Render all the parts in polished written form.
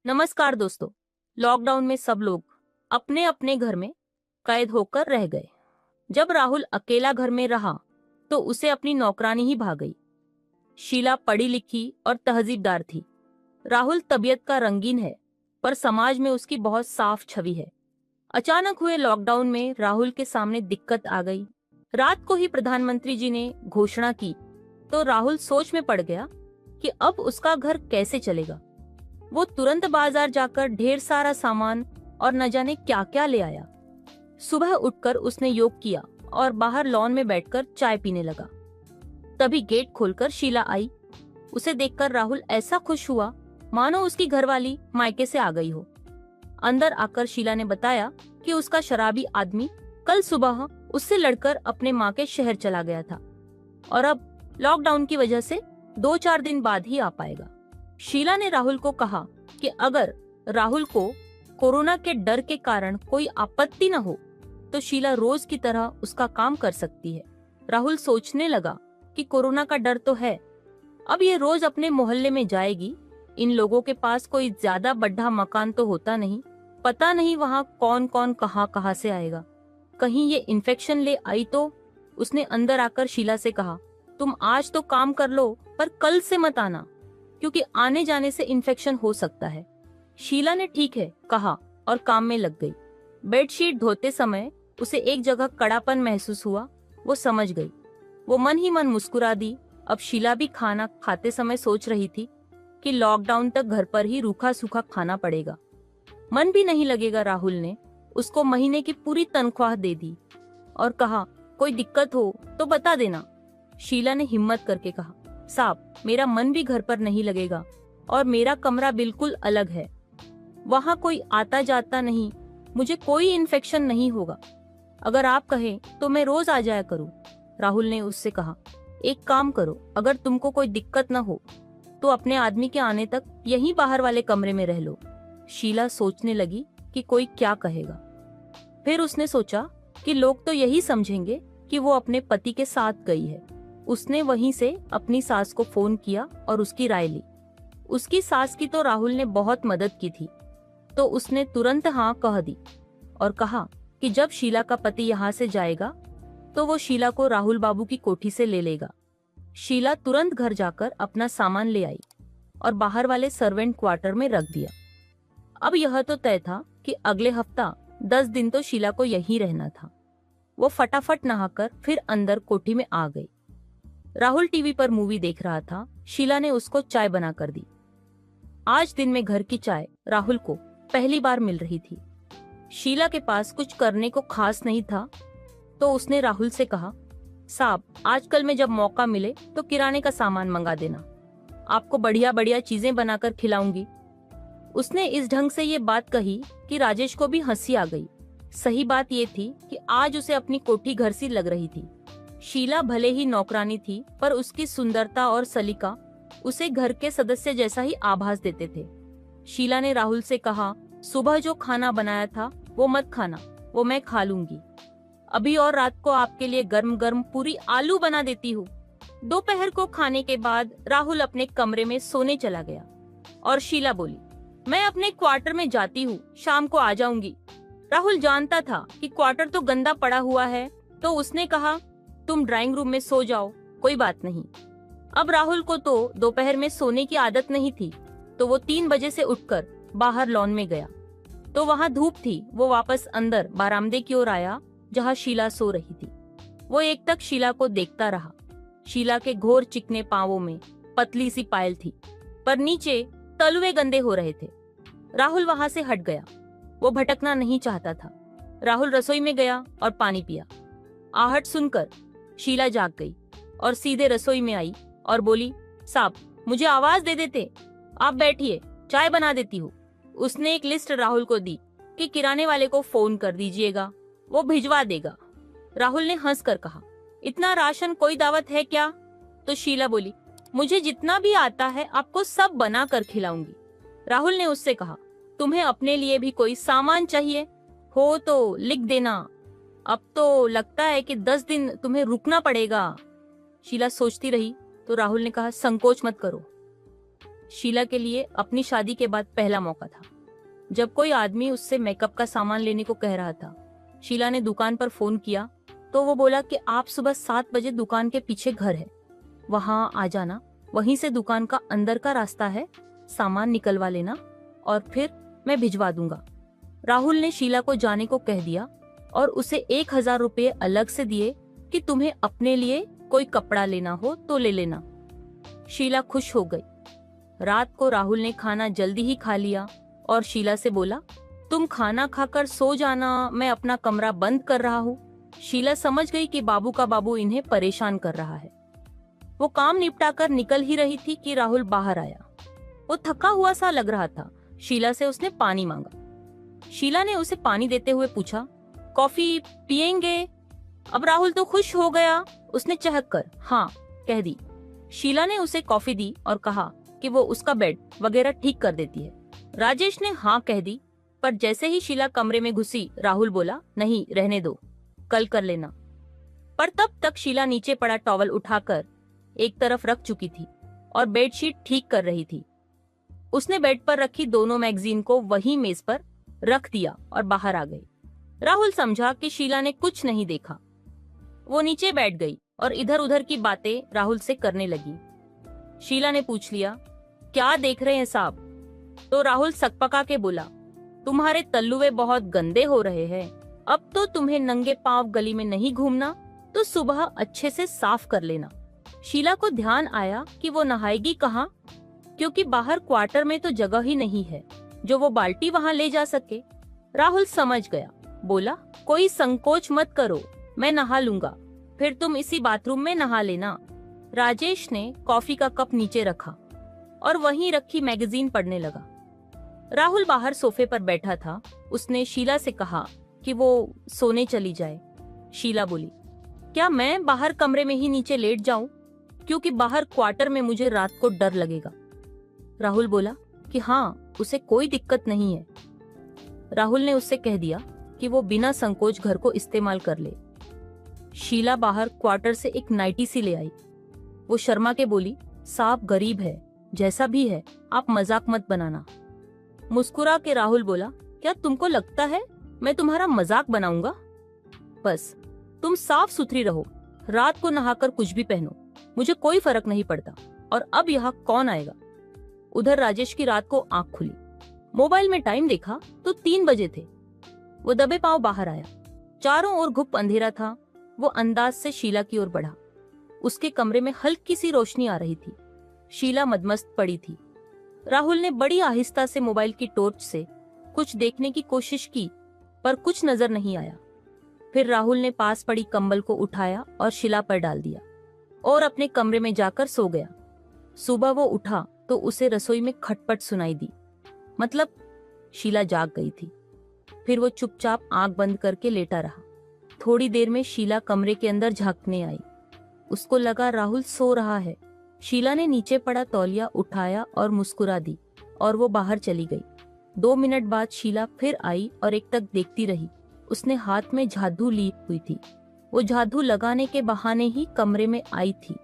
नमस्कार दोस्तों। लॉकडाउन में सब लोग अपने अपने घर में कैद होकर रह गए। जब राहुल अकेला घर में रहा तो उसे अपनी नौकरानी ही भाग गई। शीला पढ़ी लिखी और तहजीबदार थी। राहुल तबीयत का रंगीन है, पर समाज में उसकी बहुत साफ छवि है। अचानक हुए लॉकडाउन में राहुल के सामने दिक्कत आ गई। रात को ही प्रधानमंत्री जी ने घोषणा की तो राहुल सोच में पड़ गया कि अब उसका घर कैसे चलेगा। वो तुरंत बाजार जाकर ढेर सारा सामान और न जाने क्या क्या ले आया। सुबह उठकर उसने योग किया और बाहर लॉन में बैठकर चाय पीने लगा। तभी गेट खोलकर शीला आई। उसे देखकर राहुल ऐसा खुश हुआ मानो उसकी घरवाली मायके से आ गई हो। अंदर आकर शीला ने बताया कि उसका शराबी आदमी कल सुबह उससे लड़कर अपने माँ के शहर चला गया था और अब लॉकडाउन की वजह से 2-4 दिन बाद ही आ पाएगा। शीला ने राहुल को कहा कि अगर राहुल को कोरोना के डर के कारण कोई आपत्ति न हो तो शीला रोज की तरह उसका काम कर सकती है। राहुल सोचने लगा कि कोरोना का डर तो है, अब ये रोज अपने मोहल्ले में जाएगी। इन लोगों के पास कोई ज्यादा बड़ा मकान तो होता नहीं, पता नहीं वहाँ कौन कौन कहाँ से आएगा। कहीं ये इन्फेक्शन ले आई तो। उसने अंदर आकर शीला से कहा, तुम आज तो काम कर लो पर कल से मत आना, क्योंकि आने जाने से इन्फेक्शन हो सकता है। शीला ने ठीक है कहा और काम में लग गई। बेडशीट धोते समय उसे एक जगह कड़ापन महसूस हुआ। वो समझ गई। वो मन ही मन मुस्कुरा दी। अब शीला भी खाना खाते समय सोच रही थी कि लॉकडाउन तक घर पर ही रूखा सूखा खाना पड़ेगा, मन भी नहीं लगेगा। राहुल ने उसको महीने की पूरी तनख्वाह दे दी और कहा, कोई दिक्कत हो तो बता देना। शीला ने हिम्मत करके कहा, साहब मेरा मन भी घर पर नहीं लगेगा और मेरा कमरा बिल्कुल अलग है, वहाँ कोई आता जाता नहीं, मुझे कोई इन्फेक्शन नहीं होगा। अगर आप कहें तो मैं रोज आ जाया करूँ। राहुल ने उससे कहा, एक काम करो, अगर तुमको कोई दिक्कत न हो तो अपने आदमी के आने तक यहीं बाहर वाले कमरे में रह लो। शीला सोचने लगी कि कोई क्या कहेगा। फिर उसने सोचा कि लोग तो यही समझेंगे कि वो अपने पति के साथ गई है। उसने वहीं से अपनी सास को फोन किया और उसकी राय ली। उसकी सास की तो राहुल ने बहुत मदद की थी, तो उसने तुरंत हाँ कह दी और कहा कि जब शीला का पति यहाँ से जाएगा तो वो शीला को राहुल बाबू की कोठी से ले लेगा। शीला तुरंत घर जाकर अपना सामान ले आई और बाहर वाले सर्वेंट क्वार्टर में रख दिया। अब यह तो तय था कि अगले हफ्ता 10 दिन तो शीला को यहीं रहना था। वो फटाफट नहाकर फिर अंदर कोठी में आ गई। राहुल टीवी पर मूवी देख रहा था। शीला ने उसको चाय बना कर दी। आज दिन में घर की चाय राहुल को पहली बार मिल रही थी। शीला के पास कुछ करने को खास नहीं था, तो उसने राहुल से कहा, साहब आजकल में जब मौका मिले तो किराने का सामान मंगा देना, आपको बढ़िया बढ़िया चीजें बनाकर खिलाऊंगी। उसने इस ढंग से ये बात कही कि राजेश को भी हंसी आ गई। सही बात ये थी कि आज उसे अपनी कोठी घर सी लग रही थी। शीला भले ही नौकरानी थी, पर उसकी सुंदरता और सलीका उसे घर के सदस्य जैसा ही आभास देते थे। शीला ने राहुल से कहा, सुबह जो खाना बनाया था वो मत खाना, वो मैं खा लूंगी। अभी और रात को आपके लिए गर्म गर्म पूरी आलू बना देती हूँ। दोपहर को खाने के बाद राहुल अपने कमरे में सोने चला गया और शीला बोली, मैं अपने क्वार्टर में जाती हूँ, शाम को आ जाऊंगी। राहुल जानता था कि क्वार्टर तो गंदा पड़ा हुआ है, तो उसने कहा, तुम ड्राइंग रूम में सो जाओ, कोई बात नहीं। अब राहुल को तो दोपहर में सोने की आदत नहीं थी, तो वो 3 बजे से उठकर बाहर लॉन में गया, तो वहाँ धूप थी। वो वापस अंदर बारामदे की ओर आया जहाँ शीला सो रही थी। वो एक तक शीला को देखता रहा। शीला के घोर चिकने पांवों में पतली सी पायल थी, पर नीचे तलवे गंदे हो रहे थे। राहुल वहाँ से हट गया। वो भटकना नहीं चाहता था। राहुल रसोई में गया और पानी पिया। आहट सुनकर शीला जाग गई और सीधे रसोई में आई और बोली, साहब मुझे आवाज दे देते, आप बैठिए, चाय बना देती हूँ। उसने एक लिस्ट राहुल को दी कि किराने वाले को फोन कर दीजिएगा, वो भिजवा देगा। राहुल ने हंसकर कहा, इतना राशन कोई दावत है क्या? तो शीला बोली, मुझे जितना भी आता है आपको सब बना कर खिलाऊंगी। राहुल ने उससे कहा, तुम्हें अपने लिए भी कोई सामान चाहिए हो तो लिख देना, अब तो लगता है कि 10 दिन तुम्हें रुकना पड़ेगा। शीला सोचती रही तो राहुल ने कहा, संकोच मत करो, शीला के लिए अपनी शादी के बाद पहला मौका था जब कोई आदमी उससे मेकअप का सामान लेने को कह रहा था। शीला ने दुकान पर फोन किया तो वो बोला कि आप सुबह 7 बजे दुकान के पीछे घर है, वहां आ जाना, वहीं से दुकान का अंदर का रास्ता है, सामान निकलवा लेना और फिर मैं भिजवा दूंगा। राहुल ने शीला को जाने को कह दिया और उसे 1000 रुपये अलग से दिए कि तुम्हें अपने लिए कोई कपड़ा लेना हो तो ले लेना। शीला खुश हो गई। रात को राहुल ने खाना जल्दी ही खा लिया और शीला से बोला, तुम खाना खाकर सो जाना, मैं अपना कमरा बंद कर रहा हूँ। शीला समझ गई कि बाबू का बाबू इन्हें परेशान कर रहा है। वो काम निपटाकर निकल ही रही थी कि राहुल बाहर आया। वो थका हुआ सा लग रहा था। शीला से उसने पानी मांगा। शीला ने उसे पानी देते हुए पूछा, कॉफी पिएंगे? अब राहुल तो खुश हो गया। उसने चहक कर हाँ कह दी। शीला ने उसे कॉफी दी और कहा कि वो उसका बेड वगैरह ठीक कर देती है। राजेश ने हाँ कह दी, पर जैसे ही शीला कमरे में घुसी राहुल बोला, नहीं रहने दो, कल कर लेना। पर तब तक शीला नीचे पड़ा टॉवल उठाकर एक तरफ रख चुकी थी और बेडशीट ठीक कर रही थी। उसने बेड पर रखी दोनों मैगजीन को वही मेज पर रख दिया और बाहर आ गई। राहुल समझा कि शीला ने कुछ नहीं देखा। वो नीचे बैठ गई और इधर उधर की बातें राहुल से करने लगी। शीला ने पूछ लिया, क्या देख रहे हैं साहब? तो राहुल सकपका के बोला, तुम्हारे तल्लुए बहुत गंदे हो रहे हैं। अब तो तुम्हें नंगे पांव गली में नहीं घूमना, तो सुबह अच्छे से साफ कर लेना। शीला को ध्यान आया कि वो नहाएगी कहाँ, क्योंकि बाहर क्वार्टर में तो जगह ही नहीं है जो वो बाल्टी वहाँ ले जा सके। राहुल समझ गया, बोला, कोई संकोच मत करो, मैं नहा लूंगा, फिर तुम इसी बाथरूम में नहा लेना। राजेश ने कॉफी का कप नीचे रखा और वहीं रखी मैगजीन पढ़ने लगा। राहुल बाहर सोफे पर बैठा था। उसने शीला से कहा कि वो सोने चली जाए। शीला बोली, क्या मैं बाहर कमरे में ही नीचे लेट जाऊं, क्योंकि बाहर क्वार्टर में मुझे रात को डर लगेगा। राहुल बोला कि हाँ, उसे कोई दिक्कत नहीं है। राहुल ने उससे कह दिया कि वो बिना संकोच घर को इस्तेमाल कर ले। शीला बाहर क्वार्टर से एक नाइटी सी ले आई। वो शर्मा के बोली, साहब गरीब है, जैसा भी है आप मजाक मत बनाना। मुस्कुरा के राहुल बोला, क्या तुमको लगता है मैं तुम्हारा मजाक बनाऊंगा? बस तुम साफ सुथरी रहो, रात को नहाकर कुछ भी पहनो, मुझे कोई फर्क नहीं पड़ता। और अब यहाँ कौन आएगा? उधर राजेश की रात को आंख खुली। मोबाइल में टाइम देखा तो 3 बजे थे। वो दबे पांव बाहर आया। चारों ओर घुप अंधेरा था। वो अंदाज से शीला की ओर बढ़ा। उसके कमरे में हल्की सी रोशनी आ रही थी। शीला मदमस्त पड़ी थी। राहुल ने बड़ी आहिस्ता से मोबाइल की टॉर्च से कुछ देखने की कोशिश की, पर कुछ नजर नहीं आया। फिर राहुल ने पास पड़ी कंबल को उठाया और शीला पर डाल दिया और अपने कमरे में जाकर सो गया। सुबह वो उठा तो उसे रसोई में खटपट सुनाई दी, मतलब शीला जाग गई थी। फिर वो चुपचाप आंख बंद करके लेटा रहा। थोड़ी देर में शीला कमरे के अंदर झांकने आई। उसको लगा राहुल सो रहा है। शीला ने नीचे पड़ा तौलिया उठाया और मुस्कुरा दी और वो बाहर चली गई। 2 मिनट बाद शीला फिर आई और एक तक देखती रही। उसने हाथ में झाड़ू ली हुई थी। वो झाड़ू लगाने के बहाने ही कमरे में आई थी।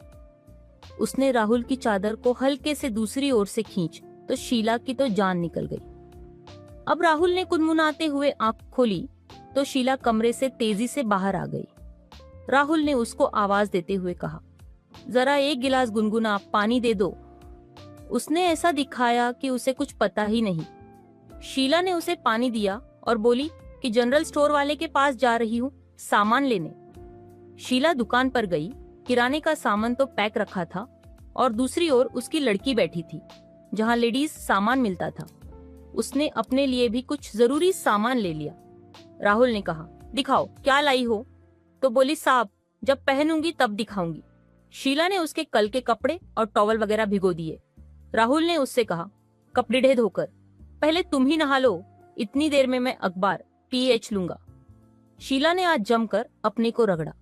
उसने राहुल की चादर को हल्के से दूसरी ओर से खींच तो शीला की तो जान निकल गई। अब राहुल ने कुनमुनाते हुए आंख खोली तो शीला कमरे से तेजी से बाहर आ गई। राहुल ने उसको आवाज देते हुए कहा, जरा 1 गिलास गुनगुना पानी दे दो। उसने ऐसा दिखाया कि उसे कुछ पता ही नहीं। शीला ने उसे पानी दिया और बोली कि जनरल स्टोर वाले के पास जा रही हूँ सामान लेने। शीला दुकान पर गई। किराने का सामान तो पैक रखा था और दूसरी ओर उसकी लड़की बैठी थी जहाँ लेडीज सामान मिलता था। उसने अपने लिए भी कुछ जरूरी सामान ले लिया। राहुल ने कहा, दिखाओ क्या लाई हो? तो बोली, साहब जब पहनूंगी तब दिखाऊंगी। शीला ने उसके कल के कपड़े और टॉवल वगैरह भिगो दिए। राहुल ने उससे कहा, कपड़े ढे धोकर, पहले तुम ही नहा लो, इतनी देर में मैं अखबार PH लूंगा। शीला ने आज जमकर अपने को रगड़ा।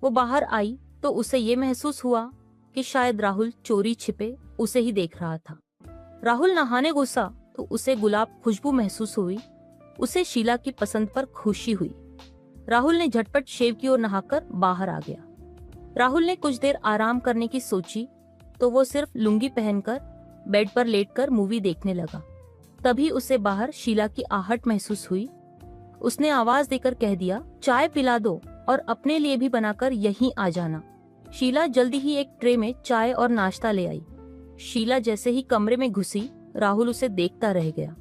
वो बाहर आई तो उसे ये महसूस हुआ कि शायद राहुल चोरी छिपे उसे ही देख रहा था। राहुल नहाने घुसा तो उसे गुलाब खुशबू महसूस हुई। उसे शीला की पसंद पर खुशी हुई। राहुल ने झटपट शेव की ओर नहाकर बाहर आ गया। राहुल ने कुछ देर आराम करने की सोची तो वो सिर्फ लुंगी पहनकर बेड पर लेटकर मूवी देखने लगा। तभी उसे बाहर शीला की आहट महसूस हुई। उसने आवाज देकर कह दिया, चाय पिला दो और अपने लिए भी बनाकर यहीं आ जाना। शीला जल्दी ही एक ट्रे में चाय और नाश्ता ले आई। शीला जैसे ही कमरे में घुसी, राहुल उसे देखता रह गया।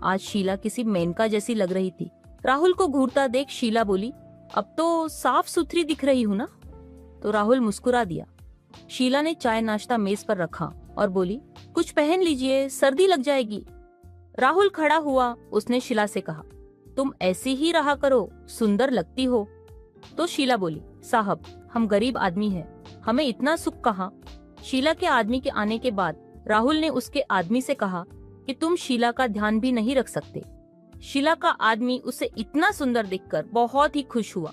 आज शीला किसी मेनका जैसी लग रही थी। राहुल को घूरता देख शीला बोली, अब तो साफ सुथरी दिख रही हूँ ना? तो राहुल मुस्कुरा दिया। शीला ने चाय नाश्ता मेज पर रखा और बोली, कुछ पहन लीजिए, सर्दी लग जाएगी। राहुल खड़ा हुआ। उसने शीला से कहा, तुम ऐसी ही रहा करो, सुंदर लगती हो। तो शीला बोली, साहब हम गरीब आदमी हैं, हमें इतना सुख कहाँ। शीला के आदमी के आने के बाद राहुल ने उसके आदमी से कहा कि तुम शीला का ध्यान भी नहीं रख सकते। शीला का आदमी उसे इतना सुंदर देखकर बहुत ही खुश हुआ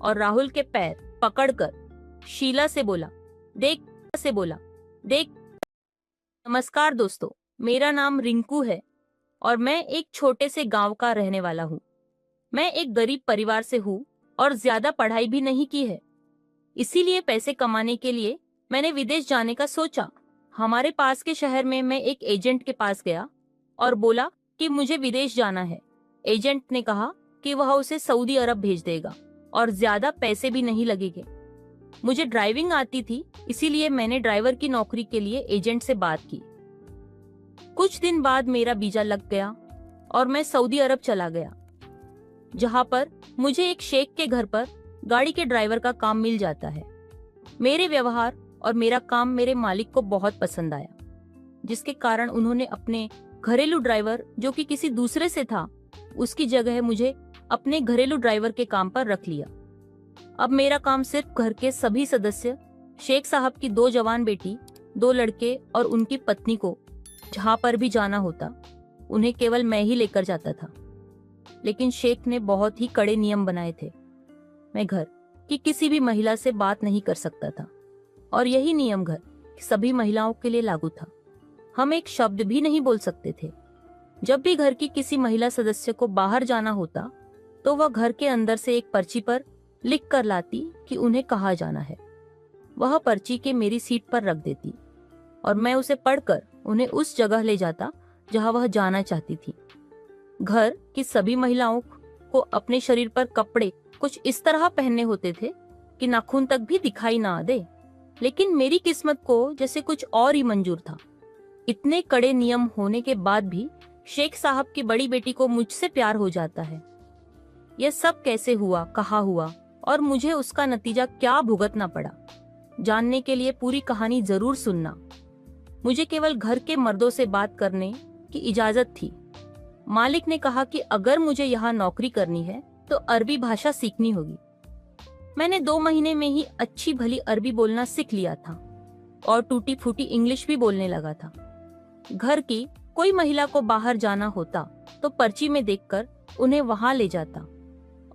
और राहुल के पैर पकड़कर शीला से बोला, देख। नमस्कार दोस्तों, मेरा नाम रिंकू है और मैं एक छोटे से गांव का रहने वाला हूँ। मैं एक गरीब परिवार से हूँ और ज्यादा पढ़ाई भी नहीं की है। इसीलिए पैसे कमाने के लिए मैंने विदेश जाने का सोचा। हमारे पास के शहर में मैं एक एजेंट के पास गया और बोला कि मुझे विदेश जाना है। एजेंट ने कहा कि वह उसे सऊदी अरब भेज देगा और ज्यादा पैसे भी नहीं लगेंगे। मुझे ड्राइविंग आती थी, इसीलिए मैंने ड्राइवर की नौकरी के लिए एजेंट से बात की। कुछ दिन बाद मेरा वीजा लग गया और मैं सऊदी अरब चला गया, जहां पर मुझे एक शेख के घर पर गाड़ी के ड्राइवर का काम मिल जाता है। मेरे व्यवहार और मेरा काम मेरे मालिक को बहुत पसंद आया, जिसके कारण उन्होंने अपने घरेलू ड्राइवर, जो कि किसी दूसरे से था, उसकी जगह मुझे अपने घरेलू ड्राइवर के काम पर रख लिया। अब मेरा काम सिर्फ घर के सभी सदस्य, शेख साहब की 2 जवान बेटी, 2 लड़के और उनकी पत्नी को जहां पर भी जाना होता उन्हें केवल मैं ही लेकर जाता था। लेकिन शेख ने बहुत ही कड़े नियम बनाए थे। मैं घर की किसी भी महिला से बात नहीं कर सकता था और यही नियम घर की सभी महिलाओं के लिए लागू था। हम एक शब्द भी नहीं बोल सकते थे। जब भी घर की किसी महिला सदस्य को बाहर जाना होता तो वह घर के अंदर से एक पर्ची पर लिख कर लाती कि उन्हें कहाँ जाना है। वह पर्ची के मेरी सीट पर रख देती और मैं उसे पढ़कर उन्हें उस जगह ले जाता जहां वह जाना चाहती थी। घर की सभी महिलाओं को अपने शरीर पर कपड़े कुछ इस तरह पहनने होते थे कि नाखून तक भी दिखाई ना दे, लेकिन मेरी किस्मत को जैसे कुछ और ही मंजूर था। इतने कड़े नियम होने के बाद भी शेख साहब की बड़ी बेटी को मुझसे प्यार हो जाता है। यह सब कैसे हुआ, कहाँ हुआ और मुझे उसका नतीजा क्या भुगतना पड़ा, जानने के लिए पूरी कहानी जरूर सुनना। मुझे केवल घर के मर्दों से बात करने की इजाजत थी। मालिक ने कहा कि अगर मुझे यहाँ नौकरी करनी है तो अरबी भाषा सीखनी होगी। मैंने 2 महीने में ही अच्छी भली अरबी बोलना सीख लिया था और टूटी फूटी इंग्लिश भी बोलने लगा था। घर की कोई महिला को बाहर जाना होता तो पर्ची में देखकर उन्हें वहां ले जाता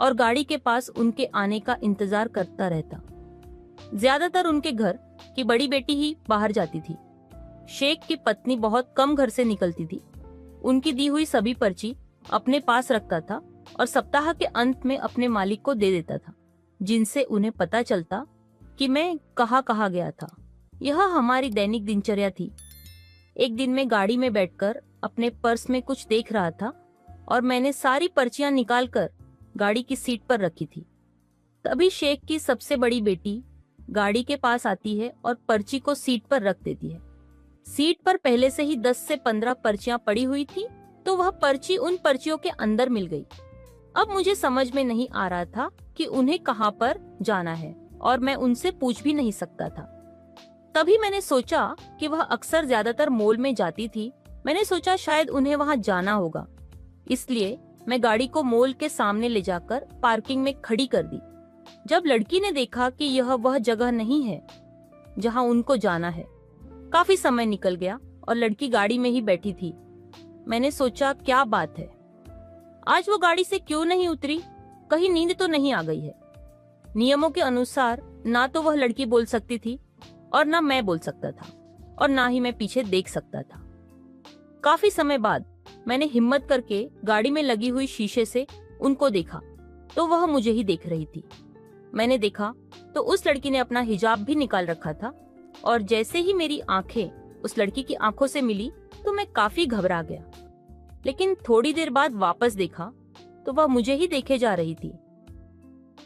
और गाड़ी के पास उनके आने का इंतजार करता रहता। ज्यादातर उनके घर की बड़ी बेटी ही बाहर जाती थी। शेख की पत्नी बहुत कम घर से निकलती थी। उनकी दी हुई सभी पर्ची अपने पास रखता था और सप्ताह के अंत में अपने मालिक को दे देता था, जिनसे उन्हें पता चलता कि मैं कहाँ कहाँ गया था। यह हमारी दैनिक दिनचर्या थी। एक दिन मैं गाड़ी में बैठकर अपने पर्स में कुछ देख रहा था और मैंने सारी पर्चियां निकालकर गाड़ी की सीट पर रखी थी। तभी शेख की सबसे बड़ी बेटी गाड़ी के पास आती है और पर्ची को सीट पर रख देती है। सीट पर पहले से ही 10 से 15 पर्चियां पड़ी हुई थी, तो वह पर्ची उन पर्चियों के अंदर मिल गई। अब मुझे समझ में नहीं आ रहा था कि उन्हें कहां पर जाना है और मैं उनसे पूछ भी नहीं सकता था। तभी मैंने सोचा कि वह अक्सर ज्यादातर मॉल में जाती थी। मैंने सोचा शायद उन्हें वहां जाना होगा, इसलिए मैं गाड़ी को मॉल के सामने ले जाकर पार्किंग में खड़ी कर दी। जब लड़की ने देखा कि यह वह जगह नहीं है जहां उनको जाना है, काफी समय निकल गया और लड़की गाड़ी में ही बैठी थी। मैंने सोचा क्या बात है, आज वो गाड़ी से क्यों नहीं उतरी, कहीं नींद तो नहीं आ गई है। नियमों के अनुसार ना तो वह लड़की बोल सकती थी और ना मैं बोल सकता था और ना ही मैं पीछे देख सकता था। काफी समय बाद मैंने हिम्मत करके गाड़ी में लगी हुई शीशे से उनको देखा तो वह मुझे ही देख रही थी। मैंने देखा तो उस लड़की ने अपना हिजाब भी निकाल रखा था और जैसे ही मेरी आंखें उस लड़की की आंखों से मिली तो मैं काफी घबरा गया, लेकिन थोड़ी देर बाद वापस देखा तो वह मुझे ही देखे जा रही थी।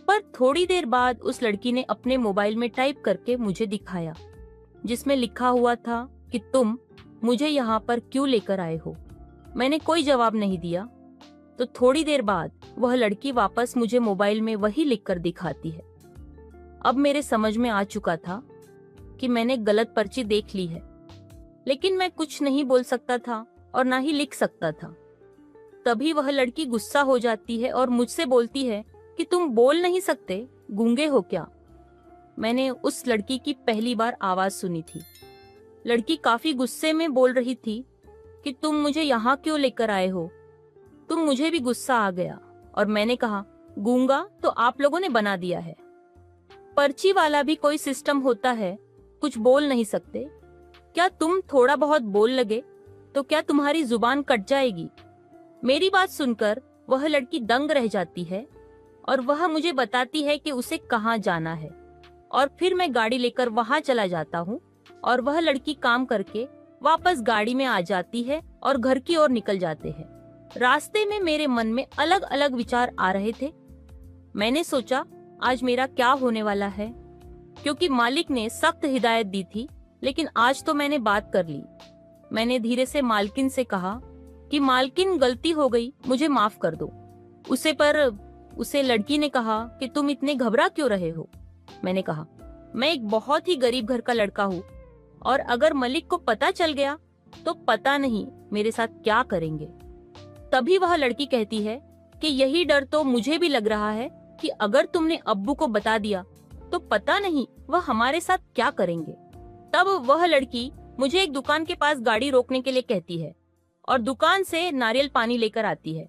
पर थोड़ी देर बाद उस लड़की ने अपने मोबाइल में टाइप करके मुझे दिखाया, जिसमें लिखा हुआ था कि तुम मुझे यहाँ पर क्यों लेकर आए हो। मैंने कोई जवाब नहीं दिया। तो थोड़ी देर बाद वह लड़की वापस मुझे मोबाइल में वही लिखकर दिखाती है। अब मेरे समझ में आ चुका था कि मैंने गलत पर्ची देख ली है, लेकिन मैं कुछ नहीं बोल सकता था और ना ही लिख सकता था। तभी वह लड़की गुस्सा हो जाती है और मुझसे बोलती है कि तुम बोल नहीं सकते, गूंगे हो क्या। मैंने उस लड़की की पहली बार आवाज सुनी थी। लड़की काफी गुस्से में बोल रही थी कि तुम मुझे यहाँ क्यों लेकर आए हो। तुम मुझे भी गुस्सा आ गया और मैंने कहा, गूंगा तो आप लोगों ने बना दिया है। पर्ची वाला भी कोई सिस्टम होता है, कुछ बोल नहीं सकते क्या। तुम थोड़ा बहुत बोल लगे तो क्या तुम्हारी जुबान कट जाएगी। मेरी बात सुनकर वह लड़की दंग रह जाती है और वह मुझे बताती है कि उसे कहाँ जाना है। और फिर मैं गाड़ी लेकर वहां चला जाता हूँ और वह लड़की काम करके वापस गाड़ी में आ जाती है और घर की ओर निकल जाते हैं। रास्ते में मेरे मन में अलग अलग विचार आ रहे थे। मैंने सोचा आज मेरा क्या होने वाला है, क्योंकि मालिक ने सख्त हिदायत दी थी, लेकिन आज तो मैंने बात कर ली। मैंने धीरे से मालकिन से कहा कि मालकिन गलती हो गई, मुझे माफ कर दो। उसे लड़की ने कहा कि तुम इतने घबरा क्यों रहे हो। मैंने कहा, मैं एक बहुत ही गरीब घर का लड़का हूँ और अगर मलिक को पता चल गया तो पता नहीं मेरे साथ क्या करेंगे। तभी वह लड़की कहती है कि यही डर तो मुझे भी लग रहा है कि अगर तुमने अब्बू को बता दिया तो पता नहीं वह हमारे साथ क्या करेंगे। तब वह लड़की मुझे एक दुकान के पास गाड़ी रोकने के लिए कहती है और दुकान से नारियल पानी लेकर आती है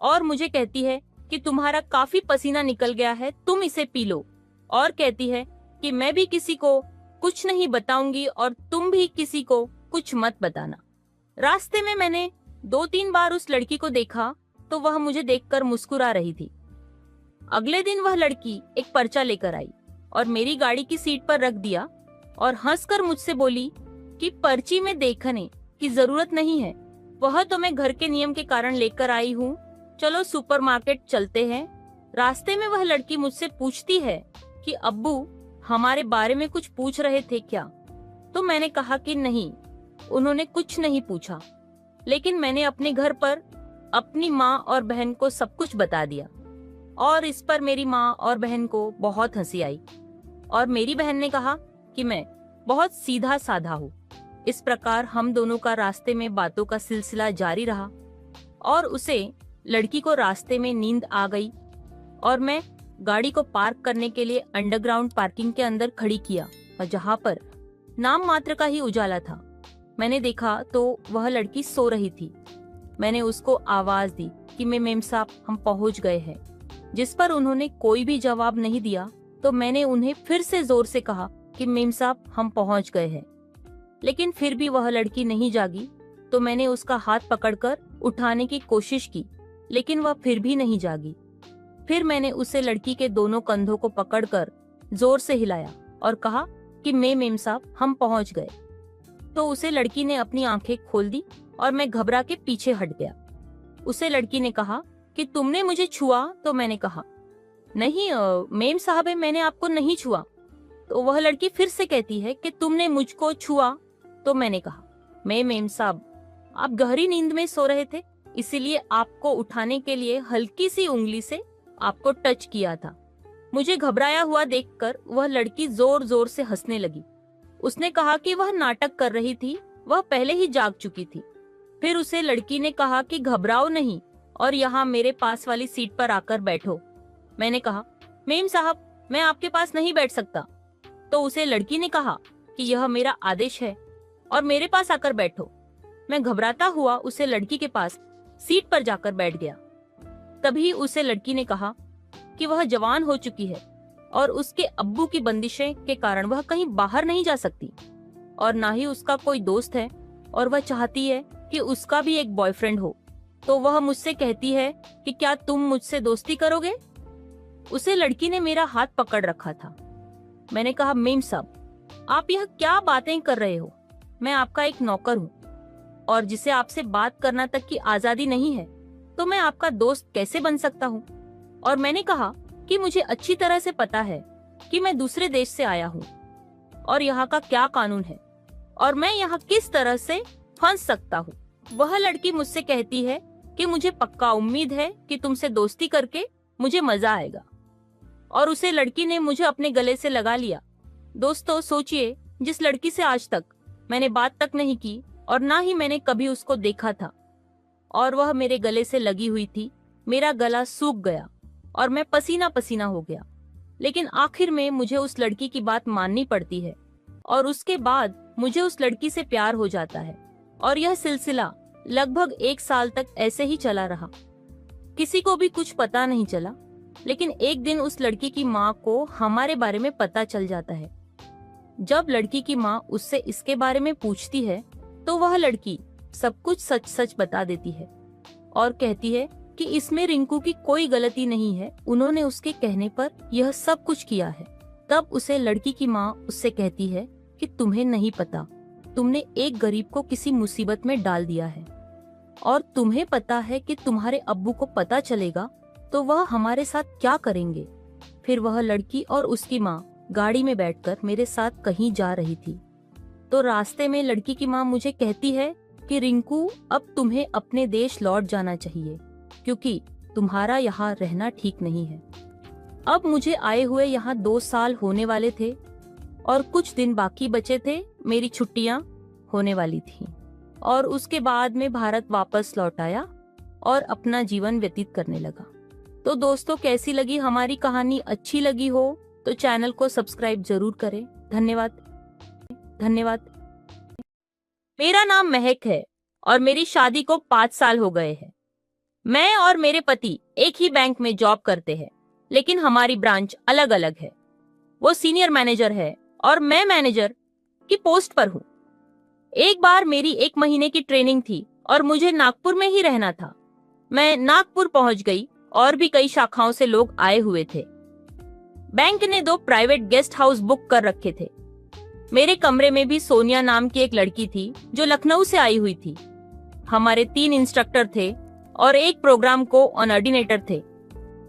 और मुझे कहती है कि तुम्हारा काफी पसीना निकल गया है, तुम इसे पी लो। और कहती है कि मैं भी किसी को कुछ नहीं बताऊंगी और तुम भी किसी को कुछ मत बताना। रास्ते में मैंने 2-3 बार उस लड़की को देखा तो वह मुझे देखकर मुस्कुरा रही थी। अगले दिन वह लड़की एक पर्चा लेकर आई और मेरी गाड़ी की सीट पर रख दिया और हंसकर मुझसे बोली कि पर्ची में देखने की जरूरत नहीं है, वह तो मैं घर के नियम के कारण लेकर आई हूँ, चलो सुपरमार्केट चलते हैं। रास्ते में वह लड़की मुझसे पूछती है कि अब्बू हमारे बारे में कुछ पूछ रहे थे क्या। तो मैंने कहा कि नहीं, उन्होंने कुछ नहीं पूछा, लेकिन मैंने अपने घर पर अपनी माँ और बहन को सब कुछ बता दिया। और इस पर मेरी माँ और बहन को बहुत हंसी आई और मेरी बहन ने कहा कि मैं बहुत सीधा साधा हूँ। इस प्रकार हम दोनों का रास्ते में बातों का सिलसिला जारी रहा और उसे लड़की को रास्ते में नींद आ गई और मैं गाड़ी को पार्क करने के लिए अंडरग्राउंड पार्किंग के अंदर खड़ी किया और जहाँ पर नाम मात्र का ही उजाला था। मैंने देखा तो वह लड़की सो रही थी। मैंने उसको आवाज दी कि मेम साहब हम पहुंच गए हैं, जिस पर उन्होंने कोई भी जवाब नहीं दिया। तो मैंने उन्हें फिर से जोर से कहा कि मेम साहब हम पहुंच गए हैं, लेकिन फिर भी वह लड़की नहीं जागी। तो मैंने उसका हाथ पकड़कर उठाने की कोशिश की, लेकिन वह फिर भी नहीं जागी। फिर मैंने उसे लड़की के दोनों कंधों को पकड़कर जोर से हिलाया और कहा कि मेम साहब हम पहुंच गए। तो उसे लड़की ने अपनी आंखें खोल दी और मैं घबरा के पीछे हट गया। उसे लड़की ने कहा कि तुमने मुझे छुआ। तो मैंने कहा नहीं मेम साहब मैंने आपको नहीं छुआ। तो वह लड़की फिर से कहती है कि तुमने मुझको छुआ। तो मैंने कहा मेम साहब आप गहरी नींद में सो रहे थे, इसीलिए आपको उठाने के लिए हल्की सी उंगली से आपको टच किया था। मुझे घबराया हुआ देखकर वह लड़की जोर जोर से हंसने लगी। उसने कहा कि वह नाटक कर रही थी, वह पहले ही जाग चुकी थी। फिर उसे लड़की ने कहा कि घबराओ नहीं और यहाँ मेरे पास वाली सीट पर आकर बैठो। मैंने कहा मेम साहब मैं आपके पास नहीं बैठ सकता। तो उसे लड़की ने कहा कि यह मेरा आदेश है और मेरे पास आकर बैठो। मैं घबराता हुआ उसे लड़की के पास सीट पर जाकर बैठ गया। तभी उसे लड़की ने कहा कि वह जवान हो चुकी है और उसके अब्बू की बंदिशें के कारण वह कहीं बाहर नहीं जा सकती और ना ही उसका कोई दोस्त है और वह चाहती है कि उसका भी एक बॉयफ्रेंड हो। तो वह मुझसे कहती है कि क्या तुम मुझसे दोस्ती करोगे। उसे लड़की ने मेरा हाथ पकड़ रखा था। मैंने कहा मेम साहब आप यह क्या बातें कर रहे हो, मैं आपका एक नौकर हूँ और जिसे आपसे बात करना तक की आजादी नहीं है, तो मैं आपका दोस्त कैसे बन सकता हूँ? और मैंने कहा कि मुझे अच्छी तरह से पता है कि मैं दूसरे देश से आया हूँ और यहाँ का क्या कानून है और मैं यहाँ किस तरह से फंस सकता हूँ। वह लड़की मुझसे कहती है कि मुझे पक्का उम्मीद है कि तुमसे दोस्ती करके मुझे मजा आएगा, और उसे लड़की ने मुझे अपने गले से लगा लिया। दोस्तों, सोचिए, जिस लड़की से आज तक मैंने बात तक नहीं की और ना ही मैंने कभी उसको देखा था, और वह मेरे गले से लगी हुई थी। मेरा गला सूख गया और मैं पसीना पसीना हो गया, लेकिन आखिर में मुझे उस लड़की की बात माननी पड़ती है और उसके बाद मुझे उस लड़की से प्यार हो जाता है। और यह सिलसिला लगभग 1 साल तक ऐसे ही चला रहा। किसी को भी कुछ पता नहीं चला, लेकिन एक दिन उस लड़की की माँ को हमारे बारे में पता चल जाता है। जब लड़की की माँ उससे इसके बारे में पूछती है तो वह लड़की सब कुछ सच सच बता देती है और कहती है कि इसमें रिंकू की कोई गलती नहीं है, उन्होंने उसके कहने पर यह सब कुछ किया है। तब उसे लड़की की माँ उससे कहती है कि तुम्हें नहीं पता, तुमने एक गरीब को किसी मुसीबत में डाल दिया है और तुम्हें पता है कि तुम्हारे अब्बू को पता चलेगा तो वह हमारे साथ क्या करेंगे। फिर वह लड़की और उसकी माँ गाड़ी में बैठकर मेरे साथ कहीं जा रही थी, तो रास्ते में लड़की की माँ मुझे कहती है कि रिंकू, अब तुम्हें अपने देश लौट जाना चाहिए क्योंकि तुम्हारा यहाँ रहना ठीक नहीं है। अब मुझे आए हुए यहाँ 2 साल होने वाले थे और कुछ दिन बाकी बचे थे, मेरी छुट्टियां होने वाली थी और उसके बाद मैं भारत वापस लौट आया और अपना जीवन व्यतीत करने लगा। तो दोस्तों, कैसी लगी हमारी कहानी? अच्छी लगी हो तो चैनल को सब्सक्राइब जरूर करें। धन्यवाद। धन्यवाद। मेरा नाम महक है और मेरी शादी को 5 साल हो गए हैं। मैं और मेरे पति एक ही बैंक में जॉब करते हैं, लेकिन हमारी ब्रांच अलग अलग है। वो सीनियर मैनेजर है और मैं मैनेजर की पोस्ट पर हूँ। एक बार मेरी 1 महीने की ट्रेनिंग थी और मुझे नागपुर में ही रहना था। मैं नागपुर पहुंच गई और भी कई शाखाओं से लोग आए हुए थे। बैंक ने 2 प्राइवेट गेस्ट हाउस बुक कर रखे थे। मेरे कमरे में भी सोनिया नाम की एक लड़की थी जो लखनऊ से आई हुई थी। हमारे 3 इंस्ट्रक्टर थे और एक प्रोग्राम को ऑर्डिनेटर थे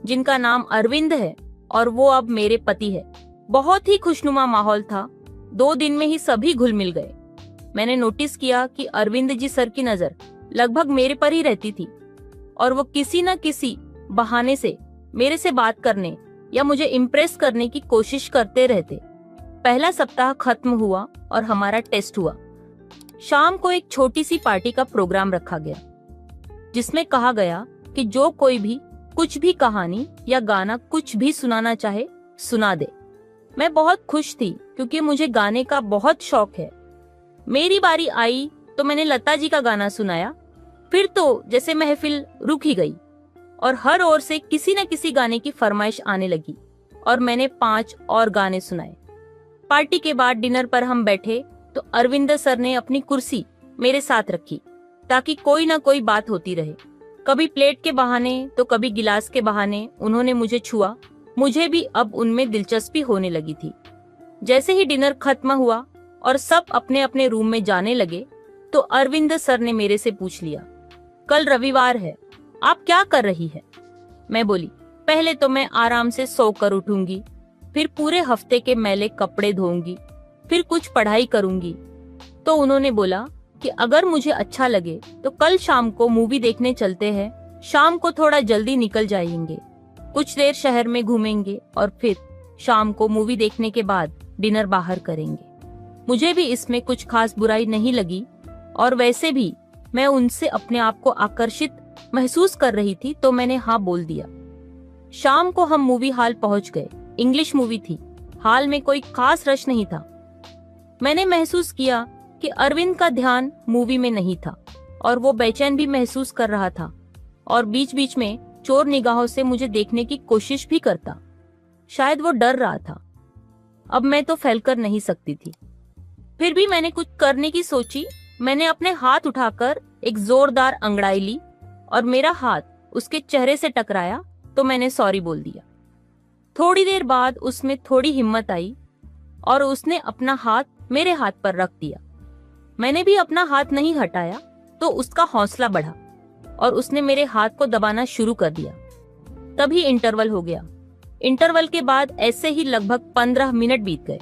जिनका नाम अरविंद है और वो अब मेरे पति है। बहुत ही खुशनुमा माहौल था। 2 दिन में ही सभी घुल मिल गए। मैंने नोटिस किया कि अरविंद जी सर की नजर लगभग मेरे पर ही रहती थी और वो किसी न किसी बहाने से मेरे से बात करने या मुझे इम्प्रेस करने की कोशिश करते रहते। पहला सप्ताह खत्म हुआ और हमारा टेस्ट हुआ। शाम को एक छोटी सी पार्टी का प्रोग्राम रखा गया जिसमें कहा गया कि जो कोई भी कुछ भी कहानी या गाना कुछ भी सुनाना चाहे सुना दे। मैं बहुत खुश थी क्योंकि मुझे गाने का बहुत शौक है। मेरी बारी आई तो मैंने लता जी का गाना सुनाया। फिर तो जैसे महफिल रुक ही गई और हर ओर से किसी न किसी गाने की फरमाइश आने लगी और मैंने 5 और गाने सुनाए। पार्टी के बाद डिनर पर हम बैठे तो अरविंद सर ने अपनी कुर्सी मेरे साथ रखी ताकि कोई ना कोई बात होती रहे। कभी प्लेट के बहाने तो कभी गिलास के बहाने उन्होंने मुझे छुआ। मुझे भी अब उनमें दिलचस्पी होने लगी थी। जैसे ही डिनर खत्म हुआ और सब अपने अपने रूम में जाने लगे तो अरविंद सर ने मेरे से पूछ लिया, कल रविवार है, आप क्या कर रही है? मैं बोली, पहले तो मैं आराम से सोकर उठूंगी, फिर पूरे हफ्ते के मैले कपड़े धोऊंगी, फिर कुछ पढ़ाई करूंगी। तो उन्होंने बोला कि अगर मुझे अच्छा लगे तो कल शाम को मूवी देखने चलते हैं। शाम को थोड़ा जल्दी निकल जाएंगे, कुछ देर शहर में घूमेंगे और फिर शाम को मूवी देखने के बाद डिनर बाहर करेंगे। मुझे भी इसमें कुछ खास बुराई नहीं लगी और वैसे भी मैं उनसे अपने आप को आकर्षित महसूस कर रही थी, तो मैंने हाँ बोल दिया। शाम को हम मूवी हॉल पहुंच गए। इंग्लिश मूवी थी। हॉल में कोई खास रश नहीं था। मैंने महसूस किया कि अरविंद का ध्यान मूवी में नहीं था और वो बेचैन भी महसूस कर रहा था और बीच बीच में चोर निगाहों से मुझे देखने की कोशिश भी करता। शायद वो डर रहा था। अब मैं तो फैलकर नहीं सकती थी। फिर भी मैंने कुछ करने की सोची। मैंने अपने हाथ उठाकर एक जोरदार अंगड़ाई ली और मेरा हाथ उसके चेहरे से टकराया तो मैंने सॉरी बोल दिया। थोड़ी देर बाद उसमें थोड़ी हिम्मत आई और उसने अपना हाथ मेरे हाथ पर रख दिया। मैंने भी अपना हाथ नहीं हटाया तो उसका हौसला बढ़ा और उसने मेरे हाथ को दबाना शुरू कर दिया। तभी इंटरवल हो गया। इंटरवल के बाद ऐसे ही लगभग 15 मिनट बीत गए।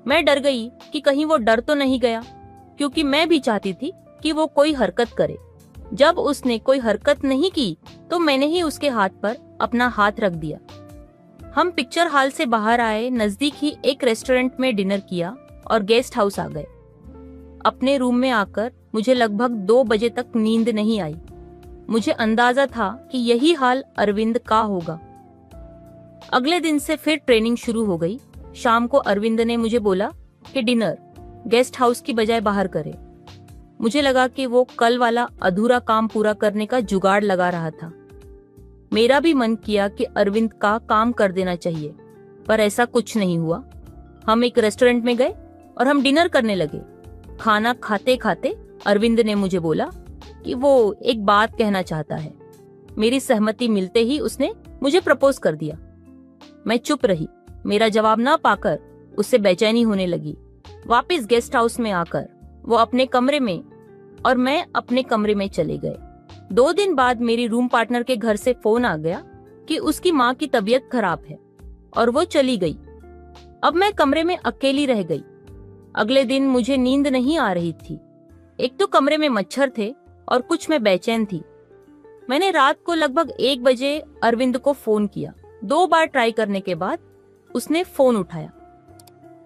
मैं डर गई कि कहीं वो डर तो नहीं गया, क्योंकि मैं भी चाहती थी कि वो कोई हरकत करे। जब उसने कोई हरकत नहीं की तो मैंने ही उसके हाथ पर अपना हाथ रख दिया। हम पिक्चर हॉल से बाहर आए, नजदीक ही एक रेस्टोरेंट में डिनर किया और गेस्ट हाउस आ गए। अपने रूम में आकर मुझे लगभग 2 बजे तक नींद नहीं आई। मुझे अंदाजा था कि यही हाल अरविंद का होगा। अगले दिन से फिर ट्रेनिंग शुरू हो गई। शाम को अरविंद ने मुझे बोला कि डिनर गेस्ट हाउस की बजाय बाहर करे। मुझे लगा कि वो कल वाला अधूरा काम पूरा करने का जुगाड़ लगा रहा था। मेरा भी मन किया कि अरविंद का काम कर देना चाहिए, पर ऐसा कुछ नहीं हुआ। हम एक रेस्टोरेंट में गए और हम डिनर करने लगे। खाना खाते खाते अरविंद ने मुझे बोला कि वो एक बात कहना चाहता है। मेरी सहमति मिलते ही उसने मुझे प्रपोज कर दिया। मैं चुप रही। मेरा जवाब ना पाकर उससे बेचैनी होने लगी। वापस गेस्ट हाउस में आकर वो अपने कमरे में और मैं अपने कमरे में चले गए। 2 दिन बाद मेरी रूम पार्टनर के घर से फोन आ गया कि उसकी माँ की तबीयत खराब है और वो चली गई। अब मैं कमरे में अकेली रह गई। अगले दिन मुझे नींद नहीं आ रही थी। एक तो कमरे में मच्छर थे और कुछ मैं बेचैन थी। मैंने रात को लगभग 1 बजे अरविंद को फोन किया। 2 बार ट्राई करने के बाद उसने फोन उठाया।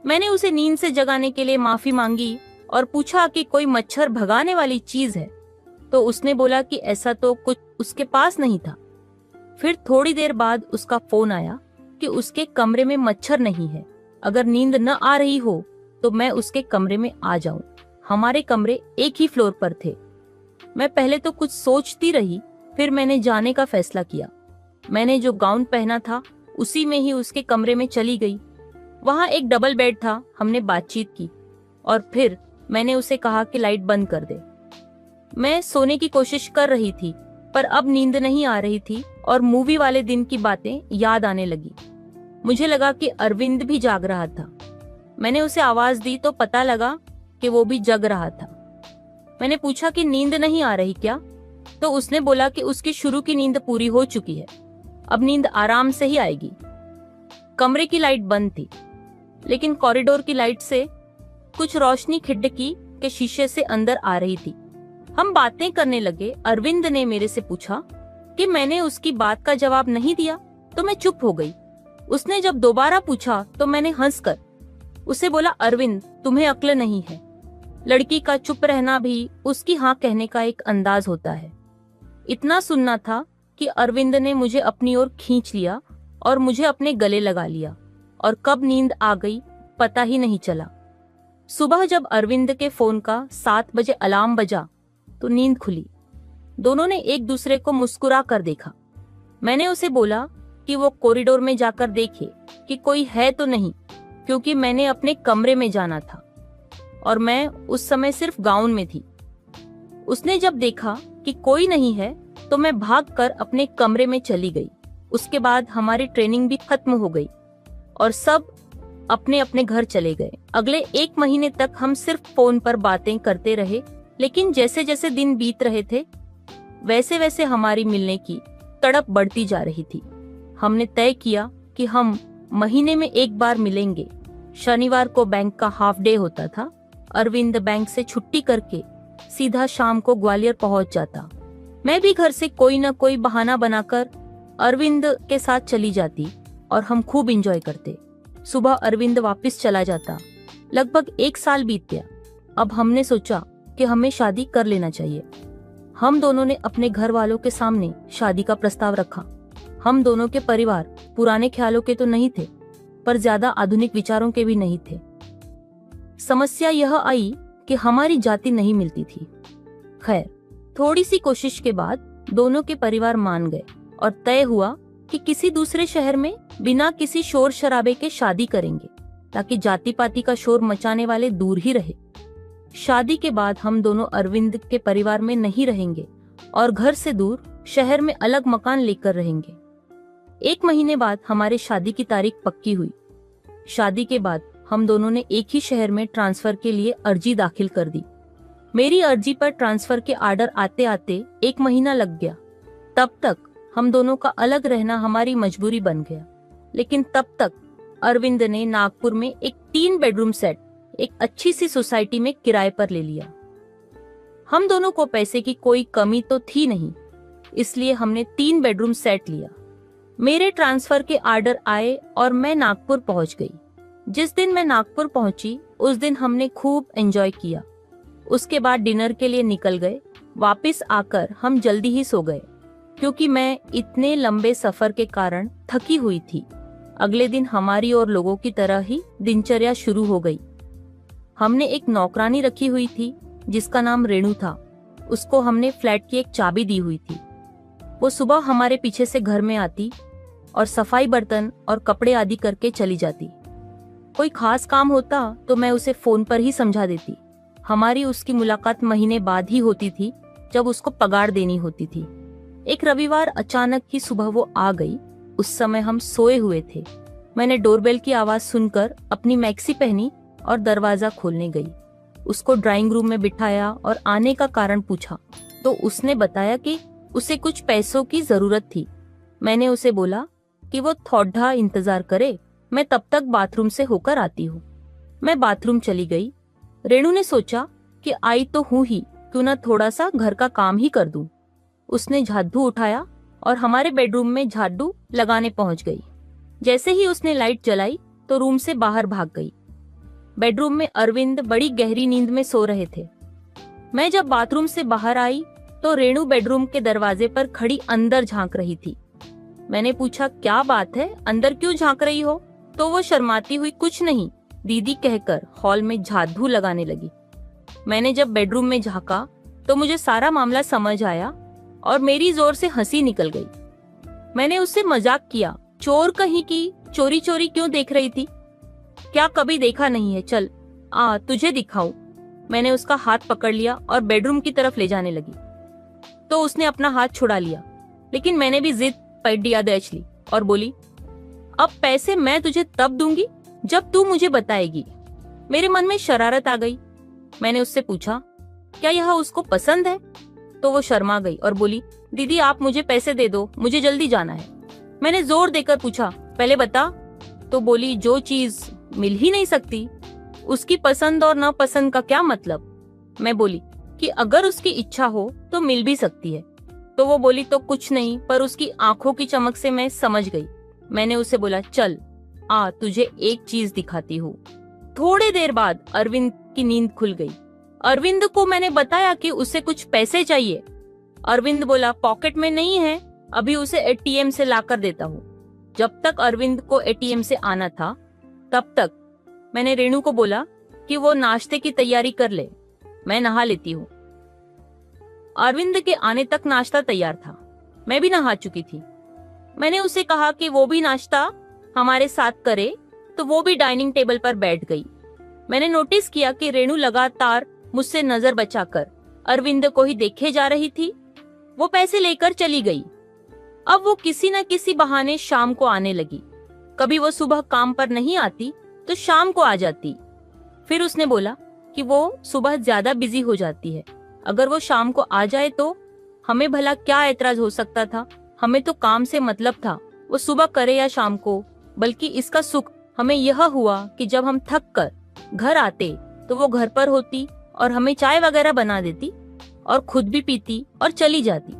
मैंने उसे नींद से जगाने के लिए माफी मांगी और पूछा कि कोई मच्छर भगाने वाली चीज है, तो उसने बोला कि ऐसा तो कुछ उसके पास नहीं था। फिर थोड़ी देर बाद उसका फोन आया कि उसके कमरे में मच्छर नहीं है, अगर नींद न आ रही हो तो मैं उसके कमरे में आ जाऊं। हमारे कमरे एक ही फ्लोर पर थे। मैं पहले तो कुछ सोचती रही, फिर मैंने जाने का फैसला किया। मैंने जो गाउन पहना था उसी में ही उसके कमरे में चली गई। वहां एक डबल बेड था। हमने बातचीत की और फिर मैंने उसे कहा कि लाइट बंद कर दे। मैं सोने की कोशिश कर रही थी, पर अब नींद नहीं आ रही थी और मूवी वाले दिन की बातें याद आने लगी। मुझे लगा कि अरविंद भी जाग रहा था। मैंने उसे आवाज दी तो पता लगा कि वो भी जग रहा था। मैंने पूछा कि नींद नहीं आ रही क्या, तो उसने बोला कि उसकी शुरू की नींद पूरी हो चुकी है, अब नींद आराम से ही आएगी। कमरे की लाइट बंद थी, लेकिन कॉरिडोर की लाइट से कुछ रोशनी खिड़की के शीशे से अंदर आ रही थी। हम बातें करने लगे। अरविंद ने मेरे से पूछा कि मैंने उसकी बात का जवाब नहीं दिया, तो मैं चुप हो गई। उसने जब दोबारा पूछा तो मैंने हंसकर उसे बोला, अरविंद तुम्हें अक्ल नहीं है। लड़की का चुप रहना भी उसकी हाँ कहने का एक अंदाज होता है। इतना सुनना था कि अरविंद ने मुझे अपनी ओर खींच लिया और मुझे अपने गले लगा लिया, और कब नींद आ गई पता ही नहीं चला। सुबह जब अरविंद के फोन का 7 बजे अलार्म बजा तो नींद खुली। दोनों ने एक दूसरे को मुस्कुरा कर देखा। मैंने उसे बोला कि वो कॉरिडोर में जाकर देखे कि कोई है तो नहीं, क्योंकि मैंने अपने कमरे में जाना था और मैं उस समय सिर्फ गाउन में थी। उसने जब देखा कि कोई नहीं है तो मैं भागकर अपने कमरे में चली गई। उसके बाद हमारी ट्रेनिंग भी खत्म हो गई और सब अपने अपने घर चले गए। अगले 1 महीने तक हम सिर्फ फोन पर बातें करते रहे, लेकिन जैसे जैसे दिन बीत रहे थे वैसे वैसे हमारी मिलने की तड़प बढ़ती जा रही थी। हमने तय किया कि हम महीने में 1 बार मिलेंगे। शनिवार को बैंक का हाफ डे होता था। अरविंद बैंक से छुट्टी करके सीधा शाम को ग्वालियर पहुंच जाता। मैं भी घर से कोई न कोई बहाना बनाकर अरविंद के साथ चली जाती और हम खूब एंजॉय करते। सुबह अरविंद वापस चला जाता। लगभग 1 साल बीत गया। अब हमने सोचा कि हमें शादी कर लेना चाहिए। हम दोनों ने अपने घर वालों के सामने शादी का प्रस्ताव रखा। हम दोनों के परिवार पुराने ख्यालों के तो नहीं थे, पर ज्यादा आधुनिक विचारों के भी नहीं थे। समस्या यह आई कि हमारी जाति नहीं मिलती थी। खैर, थोड़ी सी कोशिश के बाद दोनों के परिवार मान गए और तय हुआ कि किसी दूसरे शहर में बिना किसी शोर शराबे के शादी करेंगे, ताकि जाति पाति का शोर मचाने वाले दूर ही रहे। शादी के बाद हम दोनों अरविंद के परिवार में नहीं रहेंगे और घर से दूर शहर में अलग मकान लेकर रहेंगे। 1 महीने बाद हमारे शादी की तारीख पक्की हुई। शादी के बाद हम दोनों ने एक ही शहर में ट्रांसफर के लिए अर्जी दाखिल कर दी। मेरी अर्जी पर ट्रांसफर के आर्डर आते आते 1 महीना लग गया। तब तक हम दोनों का अलग रहना हमारी मजबूरी बन गया। लेकिन तब तक अरविंद ने नागपुर में एक 3 बेडरूम सेट एक अच्छी सी सोसाइटी में किराए पर ले लिया। हम दोनों को पैसे की कोई कमी तो थी नहीं, इसलिए हमने 3 बेडरूम सेट लिया। मेरे ट्रांसफर के आर्डर आए और मैं नागपुर पहुंच गई। जिस दिन मैं नागपुर पहुंची उस दिन हमने खूब एंजॉय किया। उसके बाद डिनर के लिए निकल गए। वापस आकर हम जल्दी ही सो गए क्योंकि मैं इतने लंबे सफर के कारण थकी हुई थी। अगले दिन हमारी और लोगों की तरह ही दिनचर्या शुरू हो गई। हमने एक नौकरानी रखी हुई थी जिसका नाम रेणु था। उसको हमने फ्लैट की एक चाबी दी हुई थी। वो सुबह हमारे पीछे से घर में आती और सफाई बर्तन और कपड़े आदि करके चली जाती। कोई खास काम होता तो मैं उसे फोन पर ही समझा देती। हमारी उसकी मुलाकात महीने बाद ही होती थी जब उसको पगार देनी होती थी। एक रविवार अचानक ही सुबह वो आ गई। उस समय हम सोए हुए थे। मैंने डोरबेल की आवाज सुनकर अपनी मैक्सी पहनी और दरवाजा खोलने गई। उसको ड्राइंग रूम में बिठाया और आने का कारण पूछा तो उसने बताया कि उसे कुछ पैसों की जरूरत थी। मैंने उसे बोला कि वो थोड़ा इंतजार करे, मैं तब तक बाथरूम से होकर आती हूँ। मैं बाथरूम चली गई। रेणु ने सोचा कि आई तो हूँ ही, क्यों न थोड़ा सा घर का काम ही कर दूं। उसने झाड़ू उठाया और हमारे बेडरूम में झाड़ू लगाने पहुंच गई। जैसे ही उसने लाइट जलाई तो रूम से बाहर भाग गई। बेडरूम में अरविंद बड़ी गहरी नींद में सो रहे थे। मैं जब बाथरूम से बाहर आई तो रेणु बेडरूम के दरवाजे पर खड़ी अंदर झांक रही थी। मैंने पूछा, क्या बात है, अंदर क्यों झांक रही हो? तो वो शर्माती हुई कुछ नहीं दीदी कहकर हॉल में झाड़ू लगाने लगी। मैंने जब बेडरूम में झांका तो मुझे सारा मामला समझ आया और मेरी जोर से हंसी निकल गई। मैंने उससे मजाक किया, चोर कहीं की, चोरी चोरी क्यों देख रही थी? क्या कभी देखा नहीं है? चल तुझे दिखाऊं। मैंने उसका हाथ पकड़ लिया और बेडरूम की तरफ ले जाने लगी तो उसने अपना हाथ छुड़ा लिया। लेकिन मैंने भी जिद पर दिया दच ली और बोली, अब पैसे मैं तुझे तब दूंगी जब तू मुझे बताएगी। मेरे मन में शरारत आ गई। मैंने उससे पूछा, क्या यह उसको पसंद है? तो वो शर्मा गई और बोली, दीदी आप मुझे पैसे दे दो, मुझे जल्दी जाना है। मैंने जोर देकर पूछा, पहले बता। तो बोली, जो चीज मिल ही नहीं सकती उसकी पसंद और नापसंद का क्या मतलब? मैं बोली कि अगर उसकी इच्छा हो तो मिल भी सकती है। तो वो बोली, तो कुछ नहीं, पर उसकी आंखों की चमक से मैं समझ गई। मैंने उसे बोला, चल तुझे एक चीज दिखाती हूँ। थोड़ी देर बाद अरविंद की नींद खुल गई। अरविंद को मैंने बताया कि उसे कुछ पैसे चाहिए। अरविंद बोला, पॉकेट में नहीं है, अभी उसे एटीएम से लाकर देता हूँ। जब तक अरविंद को एटीएम से आना था तब तक मैंने रेणु को बोला कि वो नाश्ते की तैयारी कर ले, मैं नहा लेती हूँ। अरविंद के आने तक नाश्ता तैयार था। मैं भी नहा चुकी थी। मैंने उसे कहा कि वो भी नाश्ता हमारे साथ करे तो वो भी डाइनिंग टेबल पर बैठ गई। मैंने नोटिस किया कि रेणु लगातार मुझसे नजर बचाकर अरविंद को ही देखे जा रही थी। वो पैसे लेकर चली गई। अब वो किसी न किसी बहाने शाम को आने लगी। कभी वो सुबह काम पर नहीं आती तो शाम को आ जाती। फिर उसने बोला कि वो सुबह ज्यादा बिजी हो जाती है, अगर वो शाम को आ जाए तो हमें भला क्या एतराज हो सकता था? हमें तो काम से मतलब था, वो सुबह करे या शाम को। बल्कि इसका सुख हमें यह हुआ कि जब हम थक कर घर आते तो वो घर पर होती और हमें चाय वगैरह बना देती और खुद भी पीती और चली जाती।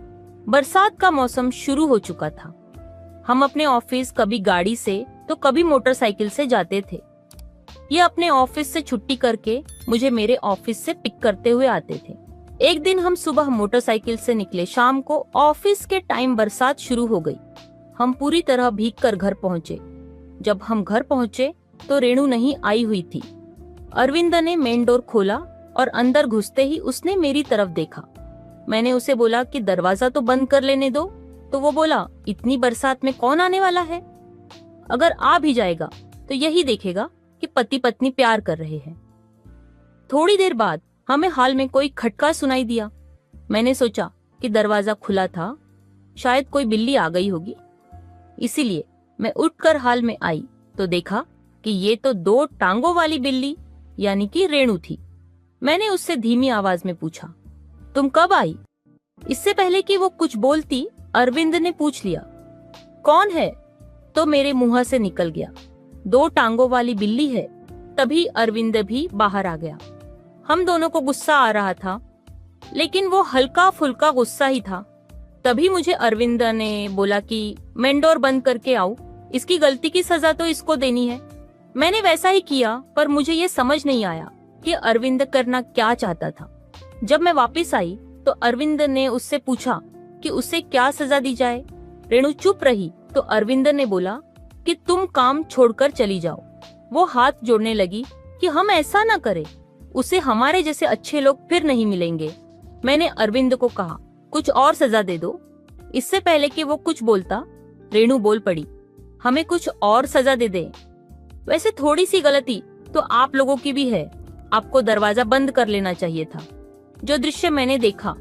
बरसात का मौसम शुरू हो चुका था। हम अपने ऑफिस कभी गाड़ी से तो कभी मोटरसाइकिल से जाते थे। ये अपने ऑफिस से छुट्टी करके मुझे मेरे ऑफिस से पिक करते हुए आते थे। एक दिन हम सुबह मोटरसाइकिल से निकले। शाम को ऑफिस के टाइम बरसात शुरू हो गई। हम पूरी तरह भीग कर घर पहुंचे। जब हम घर पहुंचे तो रेणु नहीं आई हुई थी। अरविंद ने मेन डोर खोला और अंदर घुसते ही उसने मेरी तरफ देखा। मैंने उसे बोला कि दरवाजा तो बंद कर लेने दो। तो वो बोला, इतनी बरसात में कौन आने वाला है? अगर आ भी जाएगा तो यही देखेगा कि पति पत्नी प्यार कर रहे हैं। थोड़ी देर बाद हमें हॉल में कोई खटका सुनाई दिया। मैंने सोचा कि दरवाजा खुला था, शायद कोई बिल्ली आ गई होगी। इसीलिए मैं उठकर हॉल में आई तो देखा कि ये तो 2 टांगों वाली बिल्ली यानी कि रेणु थी। मैंने उससे धीमी आवाज में पूछा, तुम कब आई? इससे पहले कि वो कुछ बोलती, अरविंद ने पूछ लिया, कौन है? तो मेरे मुंह से निकल गया, 2 टांगों वाली बिल्ली है। तभी अरविंद भी बाहर आ गया। हम दोनों को गुस्सा आ रहा था, लेकिन वो हल्का फुल्का गुस्सा ही था। तभी मुझे अरविंद ने बोला कि मेन डोर बंद करके आओ, इसकी गलती की सजा तो इसको देनी है। मैंने वैसा ही किया, पर मुझे ये समझ नहीं आया कि अरविंद करना क्या चाहता था। जब मैं वापस आई तो अरविंद ने उससे पूछा कि उसे क्या सजा दी जाए। रेणु चुप रही तो अरविंद ने बोला कि तुम काम छोड़कर चली जाओ। वो हाथ जोड़ने लगी कि हम ऐसा ना करें, उसे हमारे जैसे अच्छे लोग फिर नहीं मिलेंगे। मैंने अरविंद को कहा, कुछ और सजा दे दो। इससे पहले कि वो कुछ बोलता, रेणु बोल पड़ी, हमें कुछ और सजा दे दे। वैसे थोड़ी सी गलती तो आप लोगों की भी है, आपको दरवाजा बंद कर लेना चाहिए था। जो दृश्य मैंने देखा,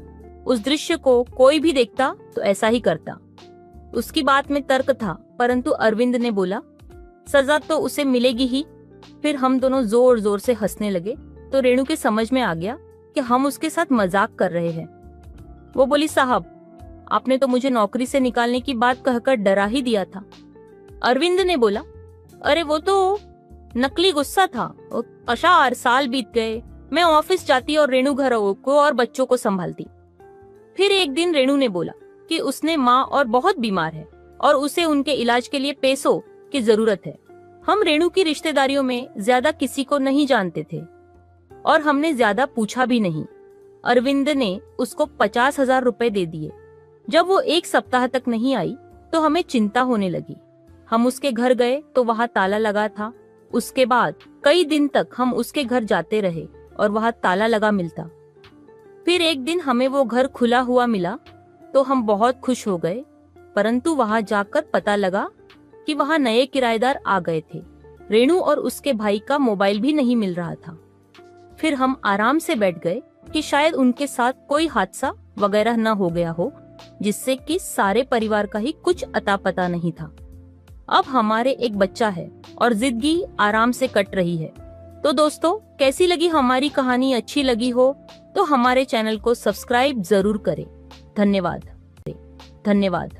उस दृश्य को कोई भी देखता तो ऐसा ही करता। उसकी बात में तर्क था, परंतु अरविंद ने बोला, सजा तो उसे मिलेगी ही। फिर हम दोनों जोर जोर से हंसने लगे तो रेणु के समझ में आ गया कि हम उसके साथ मजाक कर रहे हैं। वो बोली, साहब आपने तो मुझे नौकरी से निकालने की बात कहकर डरा ही दिया था। अरविंद ने बोला, अरे वो तो नकली गुस्सा था, 4 साल बीत गए, मैं ऑफिस जाती और रेणु घर को और बच्चों को संभालती। फिर एक दिन रेणु ने बोला कि उसने माँ और बहुत बीमार है और उसे उनके इलाज के लिए पैसों की जरूरत है। हम रेणु की रिश्तेदारियों में ज्यादा किसी को नहीं जानते थे और हमने ज्यादा पूछा भी नहीं। अरविंद ने उसको 50,000 रुपए दे दिए। जब वो 1 सप्ताह तक नहीं आई तो हमें चिंता होने लगी। हम उसके घर गए तो वहाँ ताला लगा था। उसके बाद कई दिन तक हम उसके घर जाते रहे और वहाँ ताला लगा मिलता। फिर एक दिन हमें वो घर खुला हुआ मिला तो हम बहुत खुश हो गए, परंतु वहाँ जाकर पता लगा कि वहाँ नए किराएदार आ गए थे। रेणु और उसके भाई का मोबाइल भी नहीं मिल रहा था। फिर हम आराम से बैठ गए कि शायद उनके साथ कोई हादसा वगैरह न हो गया हो, जिससे कि सारे परिवार का ही कुछ अता पता नहीं था। अब हमारे एक बच्चा है और जिंदगी आराम से कट रही है। तो दोस्तों, कैसी लगी हमारी कहानी? अच्छी लगी हो तो हमारे चैनल को सब्सक्राइब जरूर करें। धन्यवाद।